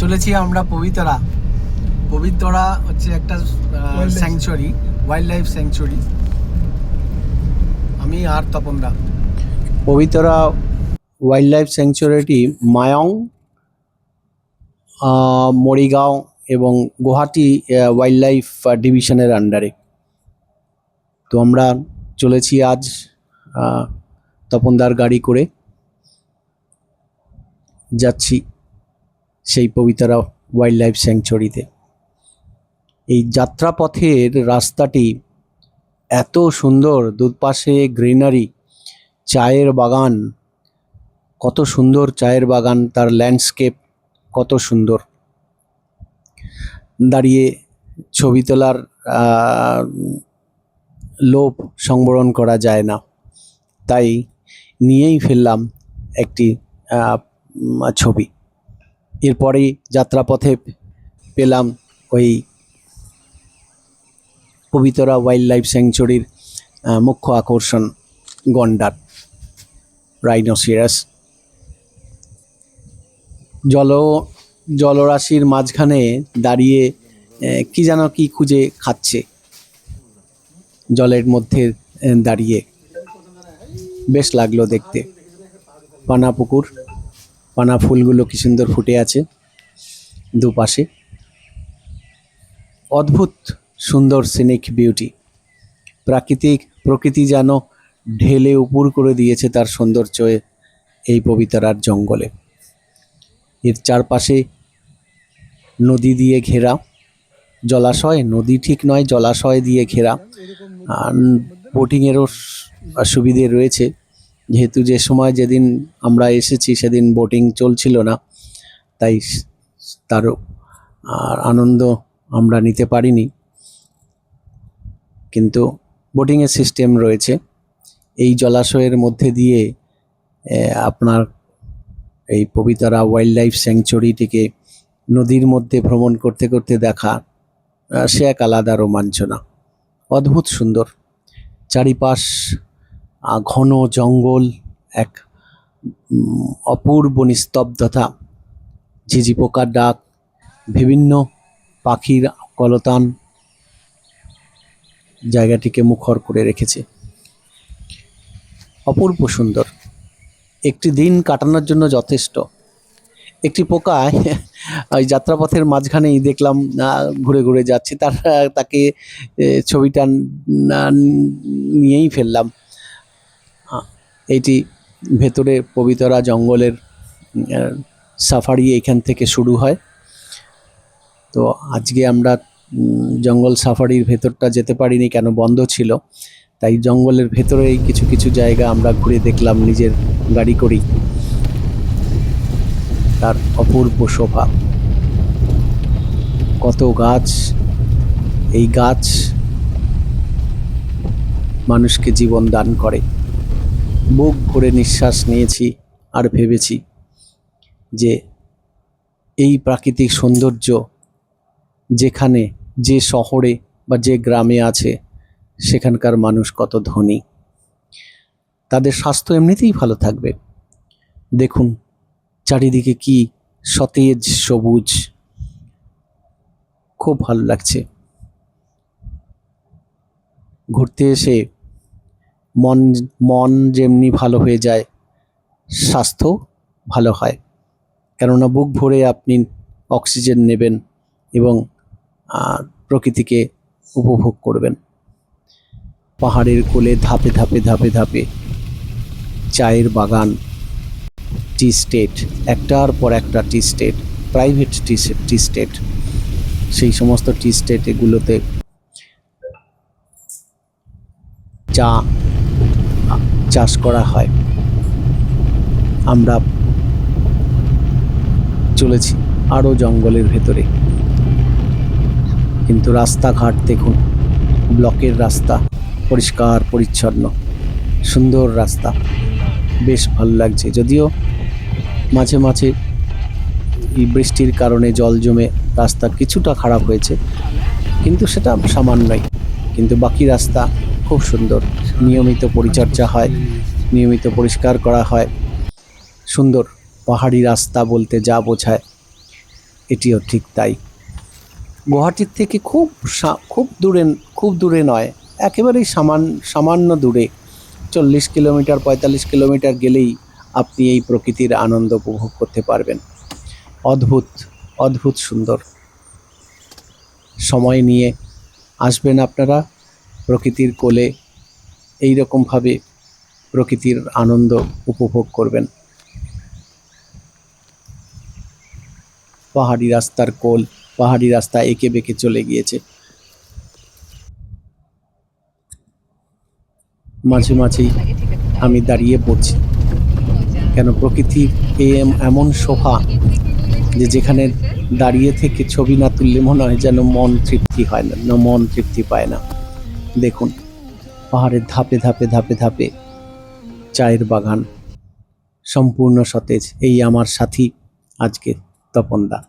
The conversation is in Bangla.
চলেছি আমরা পবিতরা। পবিতরা হচ্ছে একটা স্যাংচুয়ারি, ওয়াইল্ড লাইফ স্যাংচুয়ারি। আমি আর তপনদা। পবিতরা ওয়াইল্ড লাইফ স্যাংচুয়ারিটি মায়ং, মরিগাঁও এবং গুয়াহাটি ওয়াইল্ড লাইফ ডিভিশনের আন্ডারে। তো আমরা চলেছি আজ তপনদার গাড়ি করে যাচ্ছি সেই পবিতরা ওয়াইল্ড লাইফ স্যাংচুয়ারিতে। এই যাত্রাপথের রাস্তাটি এত সুন্দর, দুপাশে গ্রিনারি, চায়ের বাগান, কত সুন্দর চায়ের বাগান, তার ল্যান্ডস্কেপ কত সুন্দর। দাঁড়িয়ে ছবি তোলার লোভ সংবরণ করা যায় না, তাই নিয়েই ফেললাম একটি ছবি। এরপরেই যাত্রাপথে পেলাম ওই পবিতরা ওয়াইল্ড লাইফ স্যাংচুয়ারির মুখ্য আকর্ষণ গন্ডার, রাইনোসিরাস। জলরাশির মাঝখানে দাঁড়িয়ে কি যেন কি খুঁজে খাচ্ছে, জলের মধ্যে দাঁড়িয়ে বেশ লাগলো দেখতে। পানা পুকুর, পানা ফুলগুলো কি সুন্দর ফুটে আছে দুপাশে। অদ্ভুত সুন্দর সিনিক বিউটি, প্রকৃতি যেন ঢেলে উপুর করে দিয়েছে তার সৌন্দর্য এই পবিতরার জঙ্গলে। এর চারপাশে নদী দিয়ে ঘেরা, জলাশয়, নদী ঠিক নয়, জলাশয় দিয়ে ঘেরা। বোটিংয়েরও সুবিধে রয়েছে, যেহেতু যে সময় যেদিন আমরা এসেছি সেদিন বোটিং চলছিল না, তাই তার আনন্দ আমরা নিতে পারিনি, কিন্তু বোটিংয়ের সিস্টেম রয়েছে। এই জলাশয়ের মধ্যে দিয়ে আপনার এই পবিতরা ওয়াইল্ড লাইফ স্যাংচুয়ারিটিকে নদীর মধ্যে ভ্রমণ করতে করতে দেখা, সে এক আলাদা রোমাঞ্চনা। অদ্ভুত সুন্দর চারিপাশ, ঘন জঙ্গল, এক অপূর্ব নিস্তব্ধতা, ঝিঝি পোকার ডাক, বিভিন্ন পাখির কলতান জায়গাটিকে মুখর করে রেখেছে। অপূর্ব সুন্দর, একটি দিন কাটানোর জন্য যথেষ্ট। একটি পোকা ওই যাত্রাপথের মাঝখানেই দেখলাম ঘুরে ঘুরে যাচ্ছে, তাকে ছবিটা নিয়েই ফেললাম। এইটি ভেতরে পবিতরা জঙ্গলের সাফারি এইখান থেকে শুরু হয়। তো আজকে আমরা জঙ্গল সাফারির ভেতরটা যেতে পারিনি, কেন বন্ধ ছিল, তাই জঙ্গলের ভেতরেই কিছু কিছু জায়গা আমরা ঘুরে দেখলাম নিজের গাড়ি করেই। তার অপূর্ব শোভা, কত গাছ, এই গাছ মানুষকে জীবন দান করে। বুক ভরে নিঃশ্বাস নিয়েছি আর ভেবেছি যে এই প্রাকৃতিক সৌন্দর্য যেখানে, যে শহরে বা যে গ্রামে আছে, সেখানকার মানুষ কত ধনী, তাদের স্বাস্থ্য এমনিতেই ভালো থাকবে। দেখুন চারিদিকে কি সতেজ সবুজ, খুব ভালো লাগছে। ঘুরতে এসে মন যেমনি ভালো হয়ে যায়, স্বাস্থ্য ভালো হয়, কেননা বুক ভরে আপনি অক্সিজেন নেবেন এবং প্রকৃতিকে উপভোগ করবেন। পাহাড়ের কোলে ধাপে ধাপে ধাপে ধাপে চায়ের বাগান, টি স্টেট, একটার পর একটা টি স্টেট, প্রাইভেট টি স্টেট। সেই সমস্ত টি স্টেট এগুলোতে চা চাষ করা হয়। আমরা চলেছি আরও জঙ্গলের ভেতরে, কিন্তু রাস্তাঘাট দেখুন, ব্লকের রাস্তা, পরিষ্কার পরিচ্ছন্ন, সুন্দর রাস্তা, বেশ ভালো লাগছে। যদিও মাঝে মাঝে এই বৃষ্টির কারণে জল জমে রাস্তা কিছুটা খারাপ হয়েছে, কিন্তু সেটা সামান্যই। কিন্তু বাকি রাস্তা খুব সুন্দর, নিয়মিত পরিচর্যা হয়, নিয়মিত পরিষ্কার করা হয়। সুন্দর পাহাড়ি রাস্তা বলতে যা বোঝায়, এটিও ঠিক তাই। গুয়াহাটির থেকে খুব দূরে নয়, একেবারেই সামান্য দূরে, 40 কিলোমিটার 45 কিলোমিটার গেলেই আপনি এই প্রকৃতির আনন্দ উপভোগ করতে পারবেন। অদ্ভুত অদ্ভুত সুন্দর। সময় নিয়ে আসবেন আপনারা প্রকৃতির কোলে, এই রকমভাবে প্রকৃতির আনন্দ উপভোগ করবেন। পাহাড়ি রাস্তার কোল, পাহাড়ি রাস্তা এঁকে বেঁকে চলে গিয়েছে। মাঝে মাঝেই আমি দাঁড়িয়ে পড়ছি, কেন প্রকৃতির এমন শোভা যে যেখানে দাঁড়িয়ে থেকে ছবি না তুললে মনে হয় যেন মন তৃপ্তি হয় না, মন তৃপ্তি পায় না। দেখুন পাহাড়ের ধাপে ধাপে ধাপে ধাপে চায়ের বাগান, সম্পূর্ণ সতেজ। এই আমার সাথী আজকে তপন দা।